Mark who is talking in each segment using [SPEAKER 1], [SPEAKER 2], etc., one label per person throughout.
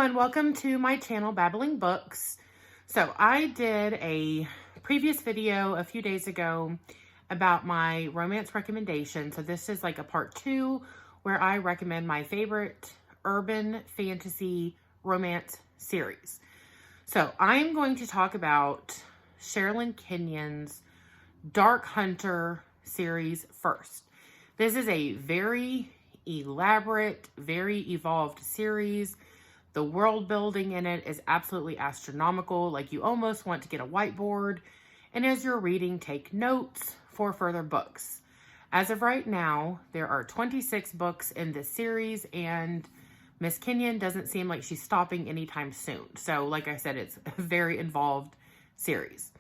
[SPEAKER 1] everyone, welcome to my channel, Babbling Books. So I did a previous video a few days ago about my romance recommendation. So this is like a part 2 where I recommend my favorite urban fantasy romance series. So I'm going to talk about Sherrilyn Kenyon's Dark Hunter series first. This is a very elaborate, very evolved series. The world building in it is absolutely astronomical. Like, you almost want to get a whiteboard and as you're reading, take notes for further books. As of right now, there are 26 books in this series, and Miss Kenyon doesn't seem like she's stopping anytime soon. So like I said, it's a very involved series.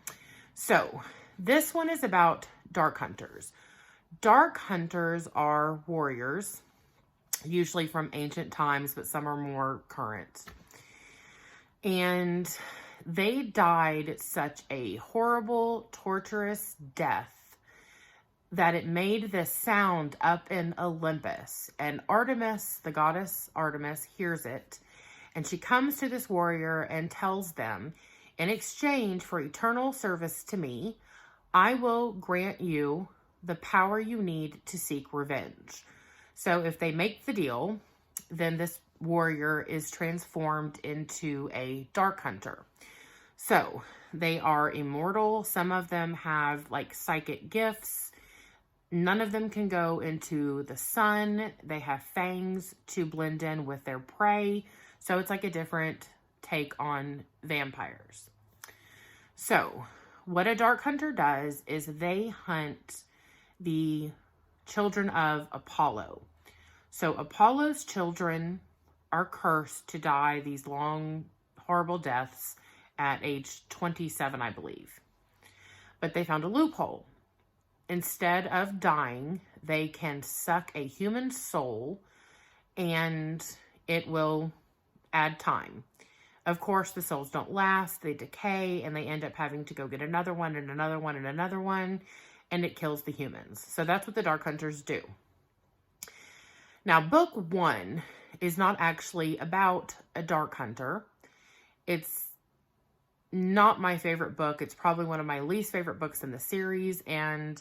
[SPEAKER 1] So this one is about Dark Hunters. Dark Hunters are warriors, usually from ancient times, but some are more current. And they died such a horrible, torturous death that it made this sound up in Olympus. And Artemis, the goddess Artemis, hears it. And she comes to this warrior and tells them, in exchange for eternal service to me, I will grant you the power you need to seek revenge. So if they make the deal, then this warrior is transformed into a Dark Hunter. So they are immortal. Some of them have like psychic gifts. None of them can go into the sun. They have fangs to blend in with their prey. So it's like a different take on vampires. So what a Dark Hunter does is they hunt the children of Apollo. So Apollo's children are cursed to die these long, horrible deaths at age 27, I believe. But they found a loophole. Instead of dying, they can suck a human soul and it will add time. Of course, the souls don't last, they decay, and they end up having to go get another one and another one and another one, and it kills the humans. So that's what the Dark Hunters do. Now, book 1 is not actually about a Dark Hunter. It's not my favorite book. It's probably one of my least favorite books in the series, and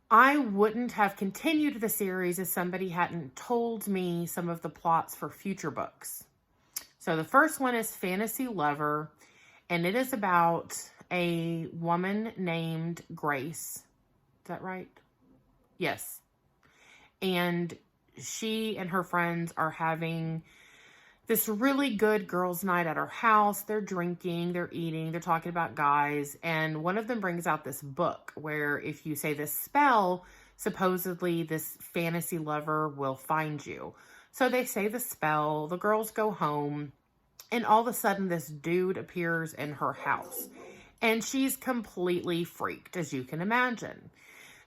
[SPEAKER 1] I wouldn't have continued the series if somebody hadn't told me some of the plots for future books. So the first one is Fantasy Lover, and it is about a woman named Grace. Is that right? Yes. And she and her friends are having this really good girls' night at her house. They're drinking, they're eating, they're talking about guys. And one of them brings out this book where if you say this spell, supposedly this fantasy lover will find you. So they say the spell, the girls go home, and all of a sudden this dude appears in her house. And she's completely freaked, as you can imagine.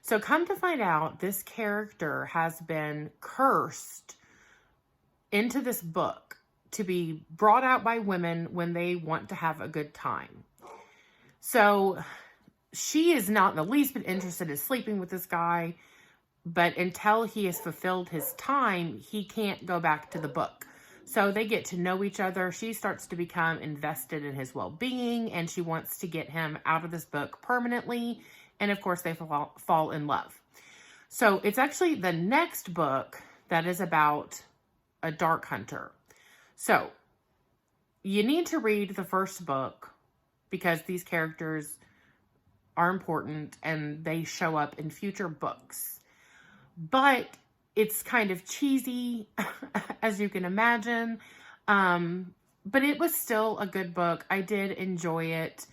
[SPEAKER 1] So come to find out, this character has been cursed into this book to be brought out by women when they want to have a good time. So she is not in the least bit interested in sleeping with this guy, but until he has fulfilled his time, he can't go back to the book. So they get to know each other. She starts to become invested in his well-being, and she wants to get him out of this book permanently. And of course, they fall in love. So it's actually the next book that is about a Dark Hunter. So you need to read the first book because these characters are important and they show up in future books. But it's kind of cheesy, as you can imagine. But it was still a good book. I did enjoy it,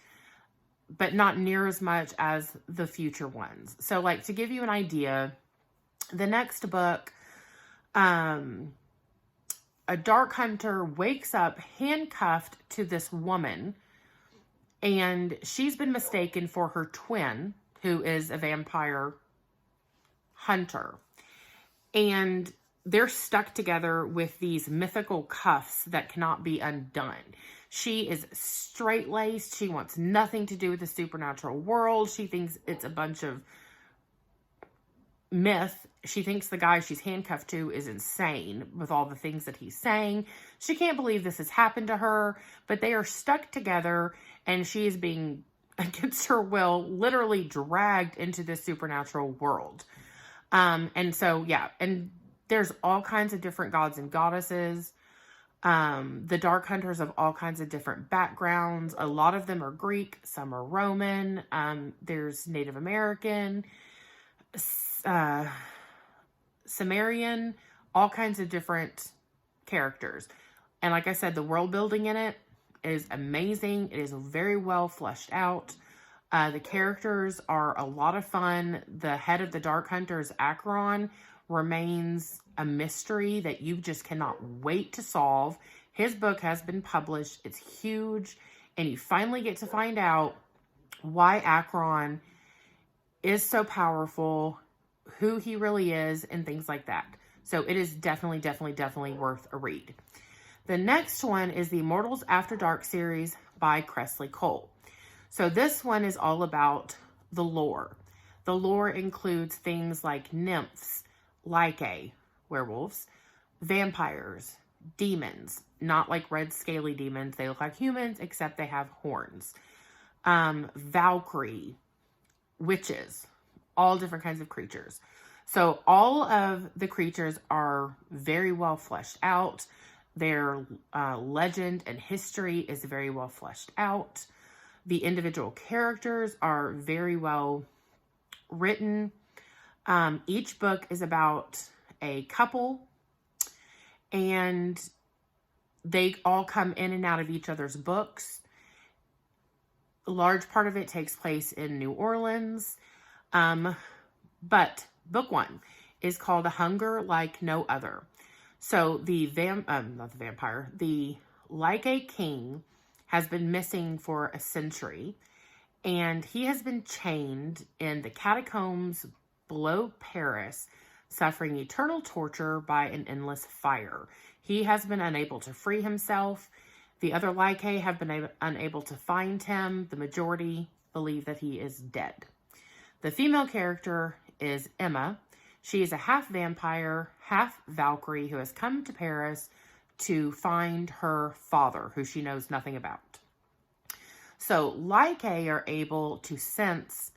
[SPEAKER 1] but not near as much as the future ones. So, like, to give you an idea, the next book, a Dark Hunter wakes up handcuffed to this woman, and she's been mistaken for her twin, who is a vampire hunter. And they're stuck together with these mythical cuffs that cannot be undone. She is straight-laced. She wants nothing to do with the supernatural world. She thinks it's a bunch of myth. She thinks the guy she's handcuffed to is insane with all the things that he's saying. She can't believe this has happened to her, but they are stuck together, and she is being, against her will, literally dragged into this supernatural world. And so, yeah, and there's all kinds of different gods and goddesses. The Dark Hunters have all kinds of different backgrounds. A lot of them are Greek, some are Roman. There's Native American, Sumerian, all kinds of different characters. And like I said, the world building in it is amazing. It is very well fleshed out. The characters are a lot of fun. The head of the Dark Hunters, Acheron, remains a mystery that you just cannot wait to solve. His book has been published. It's huge. And you finally get to find out why Acheron is so powerful, who he really is, and things like that. So it is definitely worth a read. The next one is the Immortals After Dark series by Kresley Cole. So this one is all about the lore. The lore includes things like nymphs, lycae, werewolves, vampires, demons, not like red scaly demons. They look like humans, except they have horns. Valkyrie, witches, all different kinds of creatures. So all of the creatures are very well fleshed out. Their legend and history is very well fleshed out. The individual characters are very well written. Each book is about a couple, and they all come in and out of each other's books. A large part of it takes place in New Orleans. But book one is called A Hunger Like No Other. So the lycae king has been missing for a century, and he has been chained in the catacombs below Paris, suffering eternal torture by an endless fire. He has been unable to free himself. The other lycae have been unable to find him. The majority believe that he is dead. The female character is Emma. She is a half vampire, half Valkyrie who has come to Paris to find her father, who she knows nothing about. So lycae are able to sense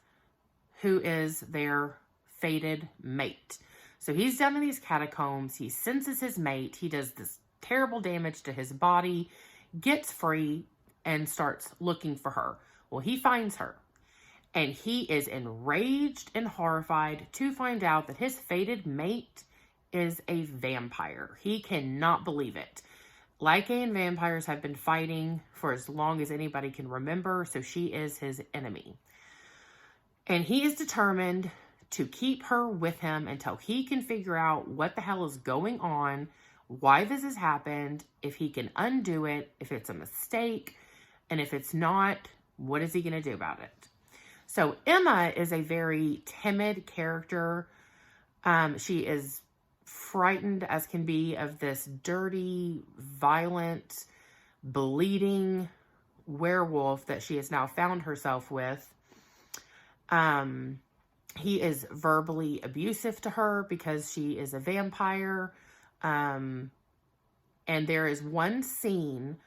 [SPEAKER 1] who is their fated mate. So he's down in these catacombs. He senses his mate. He does this terrible damage to his body, gets free, and starts looking for her. Well, he finds her, and he is enraged and horrified to find out that his fated mate is a vampire. He cannot believe it. Lycae and vampires have been fighting for as long as anybody can remember, so she is his enemy. And he is determined to keep her with him until he can figure out what the hell is going on, why this has happened, if he can undo it, if it's a mistake, and if it's not, what is he going to do about it? So Emma is a very timid character. She is frightened as can be of this dirty, violent, bleeding werewolf that she has now found herself with. He is verbally abusive to her because she is a vampire. And there is one scene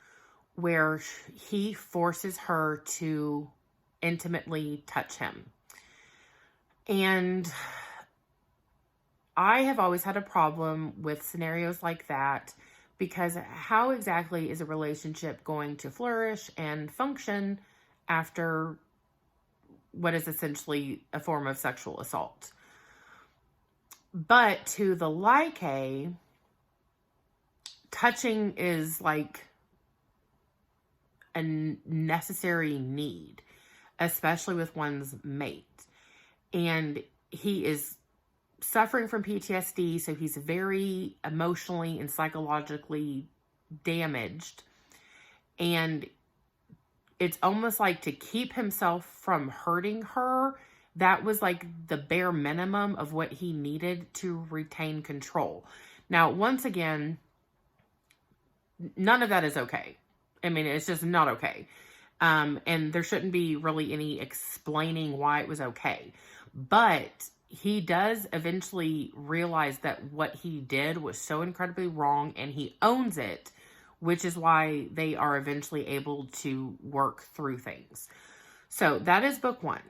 [SPEAKER 1] where he forces her to intimately touch him. And I have always had a problem with scenarios like that, because how exactly is a relationship going to flourish and function after what is essentially a form of sexual assault? But to the lycae, touching is like a necessary need, especially with one's mate. And he is suffering from PTSD, so he's very emotionally and psychologically damaged. And it's almost like, to keep himself from hurting her, that was like the bare minimum of what he needed to retain control. Now, once again, none of that is okay. I mean, it's just not okay. And there shouldn't be really any explaining why it was okay. But he does eventually realize that what he did was so incredibly wrong, and he owns it, which is why they are eventually able to work through things. So that is book one.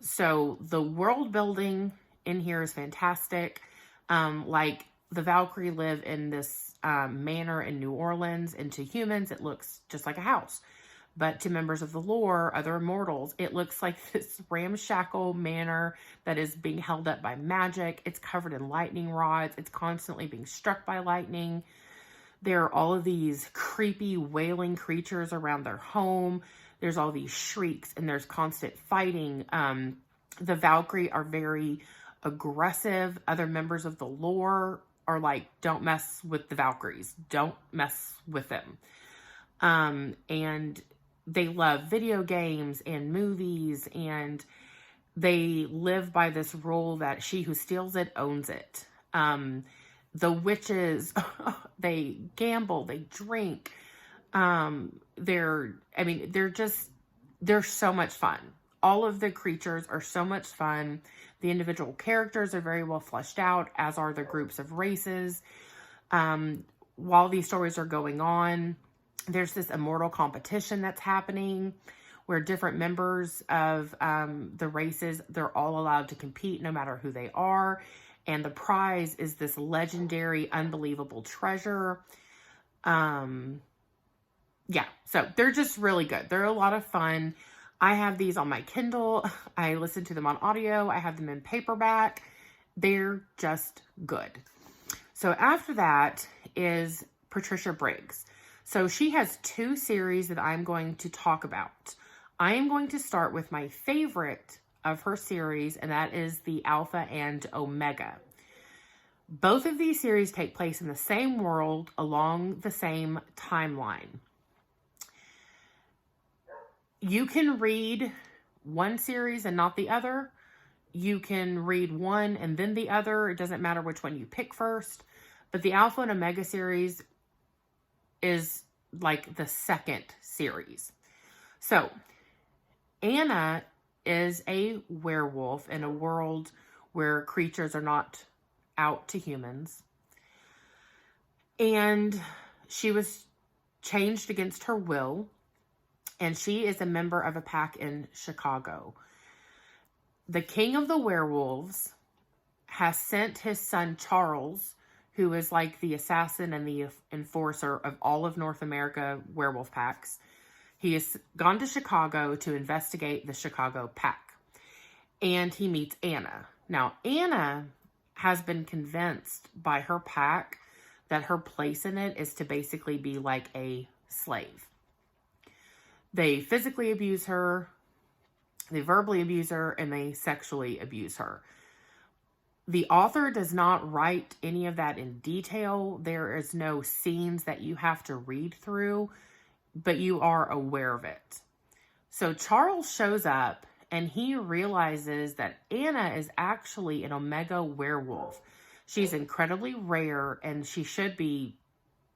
[SPEAKER 1] So the world building in here is fantastic. Like the Valkyrie live in this manor in New Orleans, and to humans it looks just like a house. But to members of the lore, other immortals, it looks like this ramshackle manor that is being held up by magic. It's covered in lightning rods. It's constantly being struck by lightning. There are all of these creepy, wailing creatures around their home. There's all these shrieks, and there's constant fighting. The Valkyrie are very aggressive. Other members of the lore are like, don't mess with the Valkyries. Don't mess with them. And they love video games and movies, and they live by this rule that she who steals it owns it. The witches, they gamble, they drink. They're so much fun. All of the creatures are so much fun. The individual characters are very well fleshed out, as are the groups of races. While these stories are going on, there's this immortal competition that's happening where different members of the races, they're all allowed to compete no matter who they are. And the prize is this legendary, unbelievable treasure. So they're just really good. They're a lot of fun. I have these on my Kindle. I listen to them on audio. I have them in paperback. They're just good. So after that is Patricia Briggs. So she has 2 series that I'm going to talk about. I am going to start with my favorite of her series, and that is the Alpha and Omega. Both of these series take place in the same world along the same timeline. You can read one series and not the other. You can read one and then the other. It doesn't matter which one you pick first. But the Alpha and Omega series is like the second series. So Anna is a werewolf in a world where creatures are not out to humans. And she was changed against her will. And she is a member of a pack in Chicago. The king of the werewolves has sent his son Charles, who is like the assassin and the enforcer of all of North America werewolf packs. He has gone to Chicago to investigate the Chicago pack. And he meets Anna. Now, Anna has been convinced by her pack that her place in it is to basically be like a slave. They physically abuse her, they verbally abuse her, and they sexually abuse her. The author does not write any of that in detail. There is no scenes that you have to read through, but you are aware of it. So Charles shows up and he realizes that Anna is actually an Omega werewolf. She's incredibly rare and she should be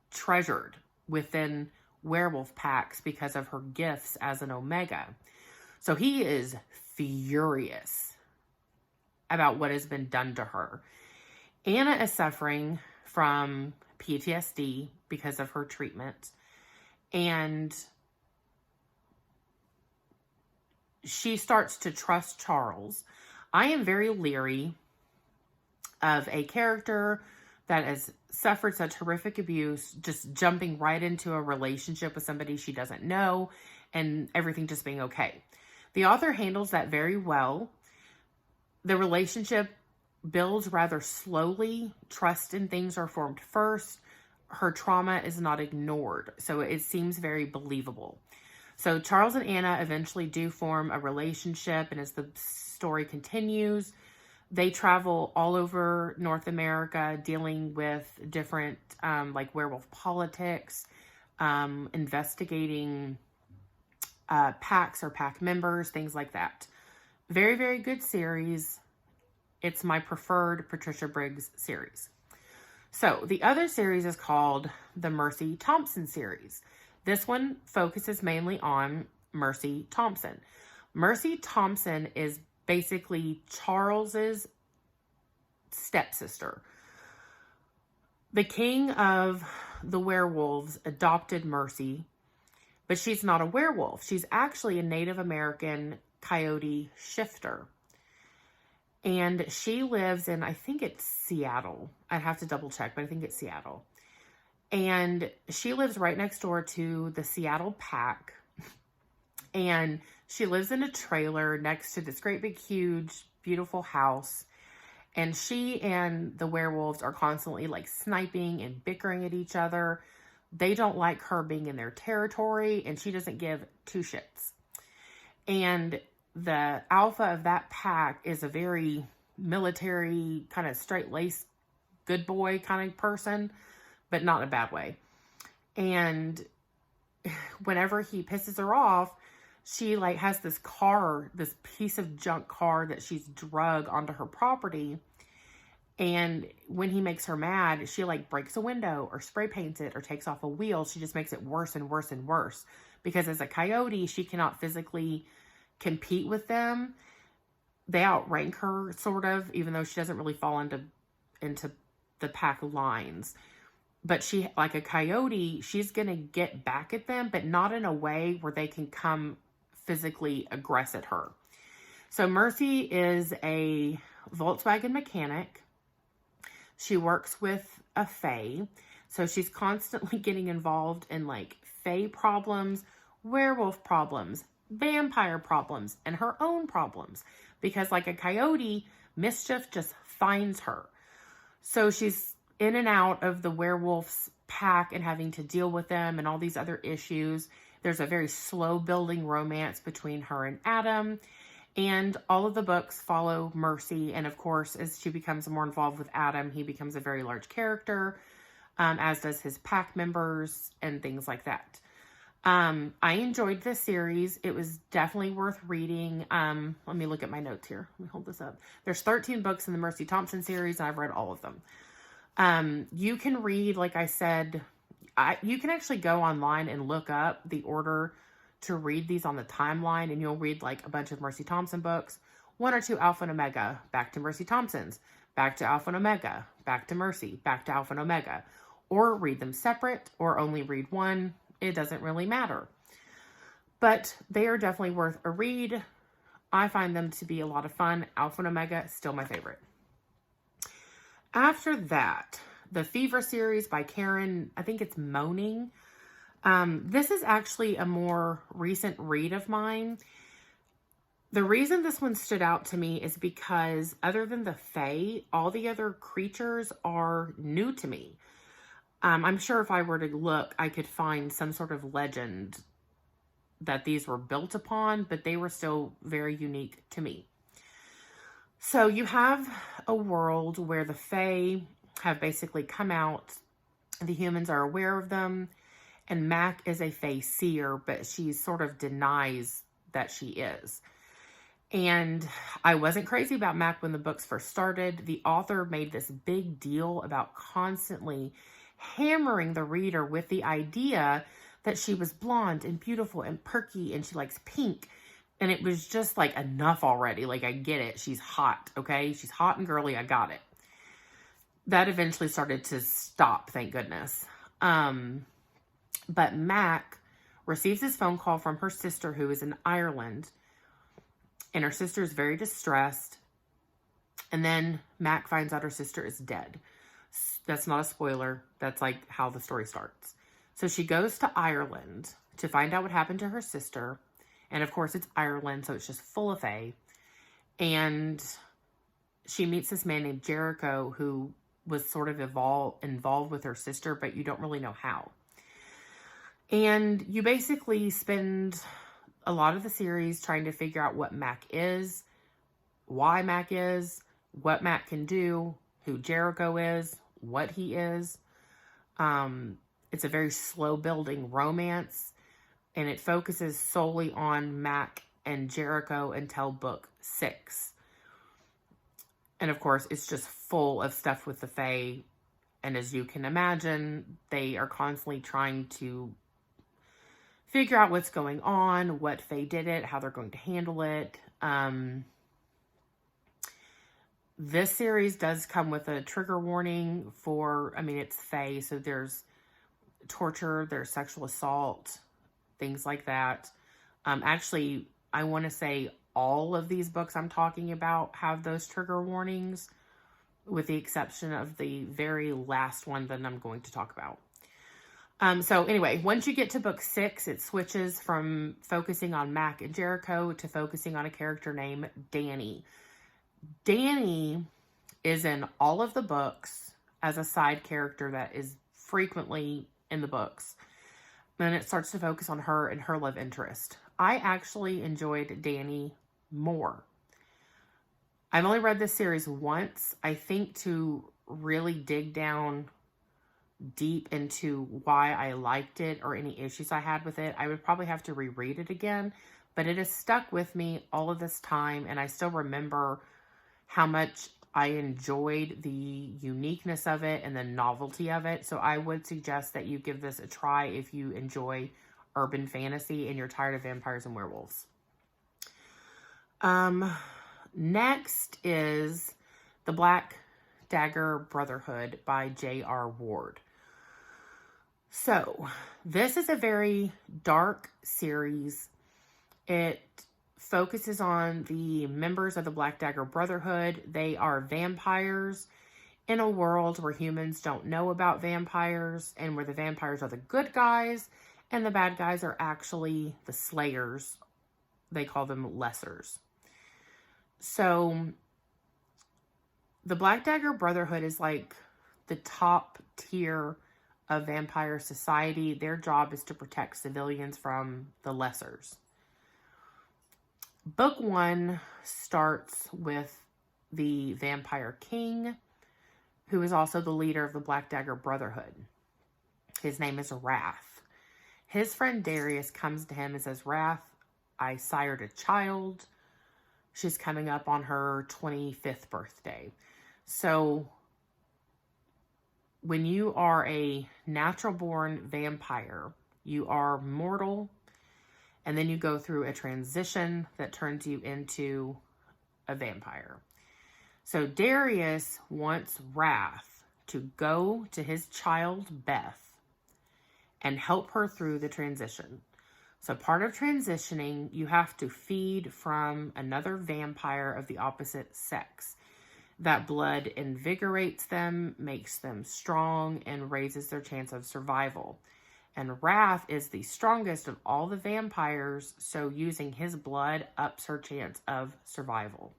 [SPEAKER 1] treasured within werewolf packs because of her gifts as an Omega. So he is furious about what has been done to her. Anna is suffering from PTSD because of her treatment, and she starts to trust Charles. I am very leery of a character that has suffered such horrific abuse, just jumping right into a relationship with somebody she doesn't know and everything just being okay. The author handles that very well. The relationship builds rather slowly. Trust in things are formed first. Her trauma is not ignored, so it seems very believable. So Charles and Anna eventually do form a relationship, and as the story continues, they travel all over North America dealing with different like werewolf politics, investigating packs or pack members, things like that. Very, very good series. It's my preferred Patricia Briggs series. So the other series is called the Mercy Thompson series. This one focuses mainly on Mercy Thompson. Mercy Thompson is basically Charles's stepsister. The king of the werewolves adopted Mercy, but she's not a werewolf. She's actually a Native American coyote shifter. And she lives in, I think it's Seattle. I'd have to double check, but I think it's Seattle. And she lives right next door to the Seattle Pack. And she lives in a trailer next to this great big huge beautiful house. And she and the werewolves are constantly like sniping and bickering at each other. They don't like her being in their territory, and she doesn't give two shits. And the alpha of that pack is a very military, kind of straight-laced, good boy kind of person, but not in a bad way. And whenever he pisses her off, she like has this car, this piece of junk car that she's drug onto her property. And when he makes her mad, she like breaks a window or spray paints it or takes off a wheel. She just makes it worse and worse and worse. Because as a coyote, she cannot physically compete with them. They outrank her sort of, even though she doesn't really fall into the pack lines. But she, like a coyote, she's going to get back at them, but not in a way where they can come physically aggress at her. So Mercy is a Volkswagen mechanic. She works with a fae. So she's constantly getting involved in like fae problems, werewolf problems, vampire problems, and her own problems. Because like a coyote, mischief just finds her. So she's in and out of the werewolf's pack and having to deal with them and all these other issues. There's a very slow building romance between her and Adam. And all of the books follow Mercy. And of course, as she becomes more involved with Adam, he becomes a very large character, as does his pack members and things like that. I enjoyed this series. It was definitely worth reading. Let me look at my notes here. Let me hold this up. There's 13 books in the Mercy Thompson series, and I've read all of them. You can read, like I said, you can actually go online and look up the order to read these on the timeline, and you'll read like a bunch of Mercy Thompson books, 1 or 2 Alpha and Omega, back to Mercy Thompson's, back to Alpha and Omega, back to Mercy, back to Alpha and Omega, or read them separate, or only read one. It doesn't really matter. But they are definitely worth a read. I find them to be a lot of fun. Alpha and Omega, still my favorite. After that, the Fever series by Karen, I think it's Moning. This is actually a more recent read of mine. The reason this one stood out to me is because other than the Fae, all the other creatures are new to me. I'm sure if I were to look, I could find some sort of legend that these were built upon, but they were still very unique to me. So you have a world where the Fae have basically come out. The humans are aware of them. And Mac is a Fae seer, but she sort of denies that she is. And I wasn't crazy about Mac when the books first started. The author made this big deal about constantly hammering the reader with the idea that she was blonde and beautiful and perky and she likes pink. And it was just like, enough already. Like, I get it. She's hot, okay? She's hot and girly. I got it. That eventually started to stop, thank goodness. But Mac receives this phone call from her sister who is in Ireland. And her sister is very distressed. And then Mac finds out her sister is dead. That's not a spoiler. That's like how the story starts. So she goes to Ireland to find out what happened to her sister. And of course it's Ireland, so it's just full of fae. And she meets this man named Jericho who was sort of involved with her sister, but you don't really know how. And you basically spend a lot of the series trying to figure out what Mac is, why Mac is, what Mac can do, who Jericho is, what he is. It's a very slow building romance, and it focuses solely on Mac and Jericho until book 6. And of course, it's just full of stuff with the Fae. And as you can imagine, they are constantly trying to figure out what's going on, what Fae did it, how they're going to handle it. This series does come with a trigger warning for, I mean, it's fae, so there's torture, there's sexual assault, things like that. Actually, I want to say all of these books I'm talking about have those trigger warnings, with the exception of the very last one that I'm going to talk about. So anyway, once you get to book 6, it switches from focusing on Mac and Jericho to focusing on a character named Danny. Danny is in all of the books as a side character that is frequently in the books. Then it starts to focus on her and her love interest. I actually enjoyed Danny more. I've only read this series once. I think to really dig down deep into why I liked it or any issues I had with it, I would probably have to reread it again. But it has stuck with me all of this time, and I still remember how much I enjoyed the uniqueness of it and the novelty of it. So I would suggest that you give this a try if you enjoy urban fantasy and you're tired of vampires and werewolves. Next is The Black Dagger Brotherhood by J.R. Ward. So this is a very dark series. It focuses on the members of the Black Dagger Brotherhood. They are vampires in a world where humans don't know about vampires, and where the vampires are the good guys and the bad guys are actually the slayers. They call them lessers. So the Black Dagger Brotherhood is like the top tier of vampire society. Their job is to protect civilians from the lessers. Book 1 starts with the Vampire King, who is also the leader of the Black Dagger Brotherhood. His name is Wrath. His friend Darius comes to him and says, Wrath, I sired a child. She's coming up on her 25th birthday. So when you are a natural-born vampire, you are mortal, and then you go through a transition that turns you into a vampire. So Darius wants Wrath to go to his child, Beth, and help her through the transition. So part of transitioning, you have to feed from another vampire of the opposite sex. That blood invigorates them, makes them strong, and raises their chance of survival. And Wrath is the strongest of all the vampires, so using his blood ups her chance of survival.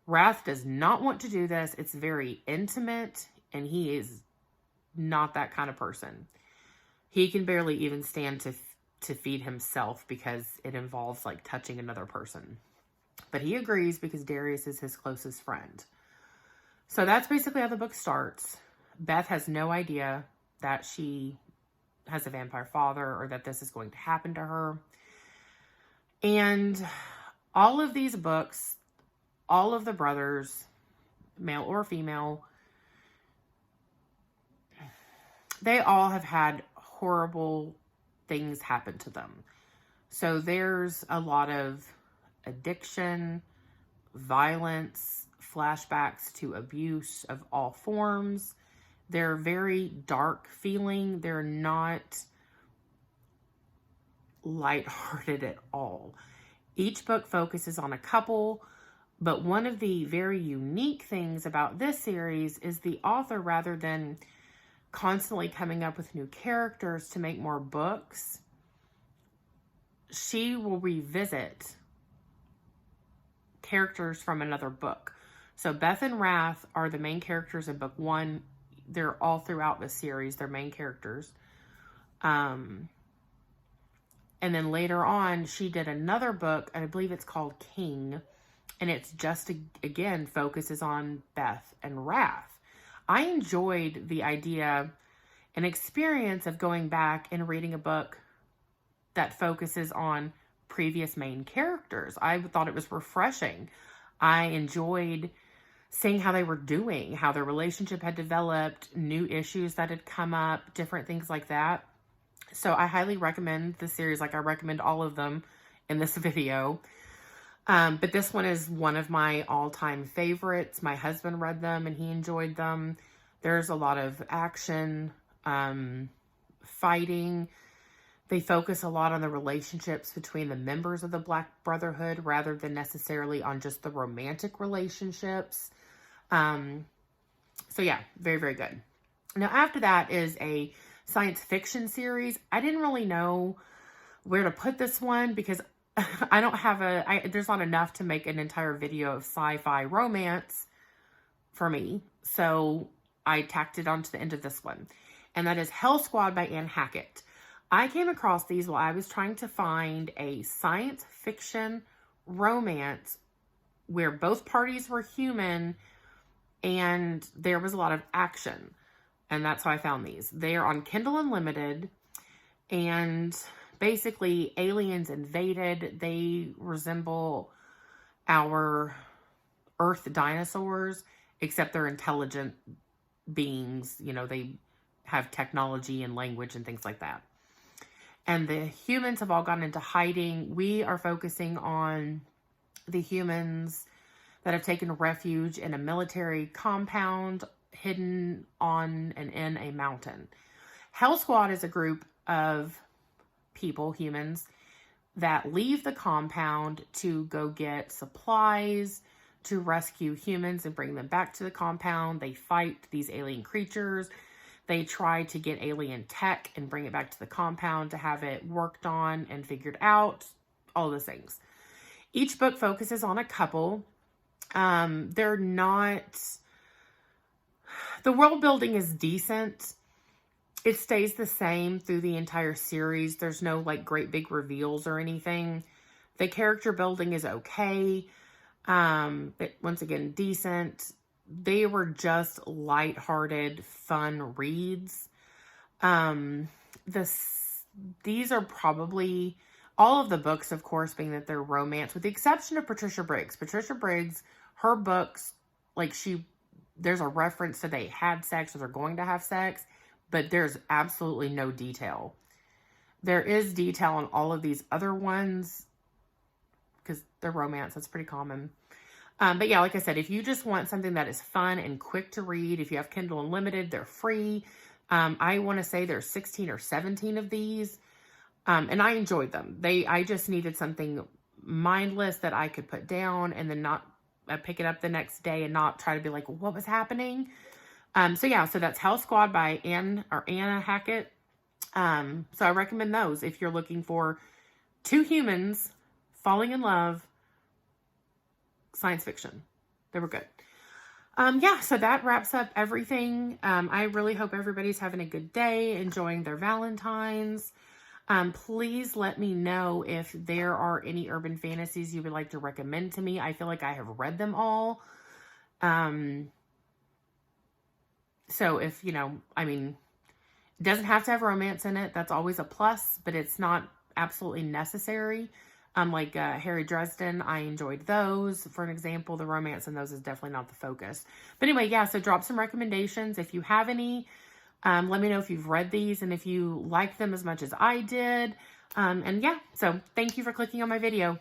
[SPEAKER 1] Wrath does not want to do this. It's very intimate, and he is not that kind of person. He can barely even stand to feed himself because it involves like touching another person. But he agrees because Darius is his closest friend. So that's basically how the book starts. Beth has no idea that she has a vampire father or that this is going to happen to her. And all of these books, all of the brothers, male or female, they all have had horrible things happen to them. So there's a lot of addiction, violence, flashbacks to abuse of all forms. They're very dark feeling. They're not lighthearted at all. Each book focuses on a couple, but one of the very unique things about this series is the author, rather than constantly coming up with new characters to make more books, she will revisit characters from another book. So Beth and Wrath are the main characters in book 1. They're all throughout the series. They're main characters. And then later on, she did another book, and I believe it's called King. And it's just, again, focuses on Beth and Wrath. I enjoyed the idea and experience of going back and reading a book that focuses on previous main characters. I thought it was refreshing. I enjoyed seeing how they were doing, how their relationship had developed, new issues that had come up, different things like that. So I highly recommend the series. Like, I recommend all of them in this video. But this one is one of my all-time favorites. My husband read them and he enjoyed them. There's a lot of action, fighting. They focus a lot on the relationships between the members of the Black Brotherhood rather than necessarily on just the romantic relationships. So yeah, very, very good. Now after that is a science fiction series. I didn't really know where to put this one because I don't have there's not enough to make an entire video of sci-fi romance for me. So I tacked it onto the end of this one. And that is Hell Squad by Anne Hackett. I came across these while I was trying to find a science fiction romance where both parties were human and there was a lot of action. And that's how I found these. They are on Kindle Unlimited, and basically aliens invaded. They resemble our Earth dinosaurs, except they're intelligent beings. You know, they have technology and language and things like that. And the humans have all gone into hiding. We are focusing on the humans that have taken refuge in a military compound hidden on and in a mountain. Hell Squad is a group of people, humans, that leave the compound to go get supplies, to rescue humans and bring them back to the compound. They fight these alien creatures. They try to get alien tech and bring it back to the compound to have it worked on and figured out, all those things. Each book focuses on a couple. They're not... The world building is decent. It stays the same through the entire series. There's no like great big reveals or anything. The character building is okay. But once again, decent. They were just lighthearted, fun reads. These are probably all of the books, of course, being that they're romance, with the exception of Patricia Briggs. Patricia Briggs, her books, like there's a reference to they had sex or they're going to have sex, but there's absolutely no detail. There is detail on all of these other ones because they're romance. That's pretty common. But yeah, like I said, if you just want something that is fun and quick to read, if you have Kindle Unlimited, they're free. I want to say there's 16 or 17 of these. And I enjoyed them. I just needed something mindless that I could put down and then not pick it up the next day and not try to be like, what was happening? So yeah, so that's Hell Squad by Anna Hackett. So I recommend those if you're looking for two humans falling in love, science fiction. They were good. Yeah, so that wraps up everything. I really hope everybody's having a good day, enjoying their Valentines. Please let me know if there are any urban fantasies you would like to recommend to me. I feel like I have read them all. So if, it doesn't have to have romance in it. That's always a plus, but it's not absolutely necessary. Like Harry Dresden, I enjoyed those. For an example, the romance in those is definitely not the focus. But anyway, yeah, so drop some recommendations. If you have any, let me know if you've read these and if you like them as much as I did. And yeah, so thank you for clicking on my video.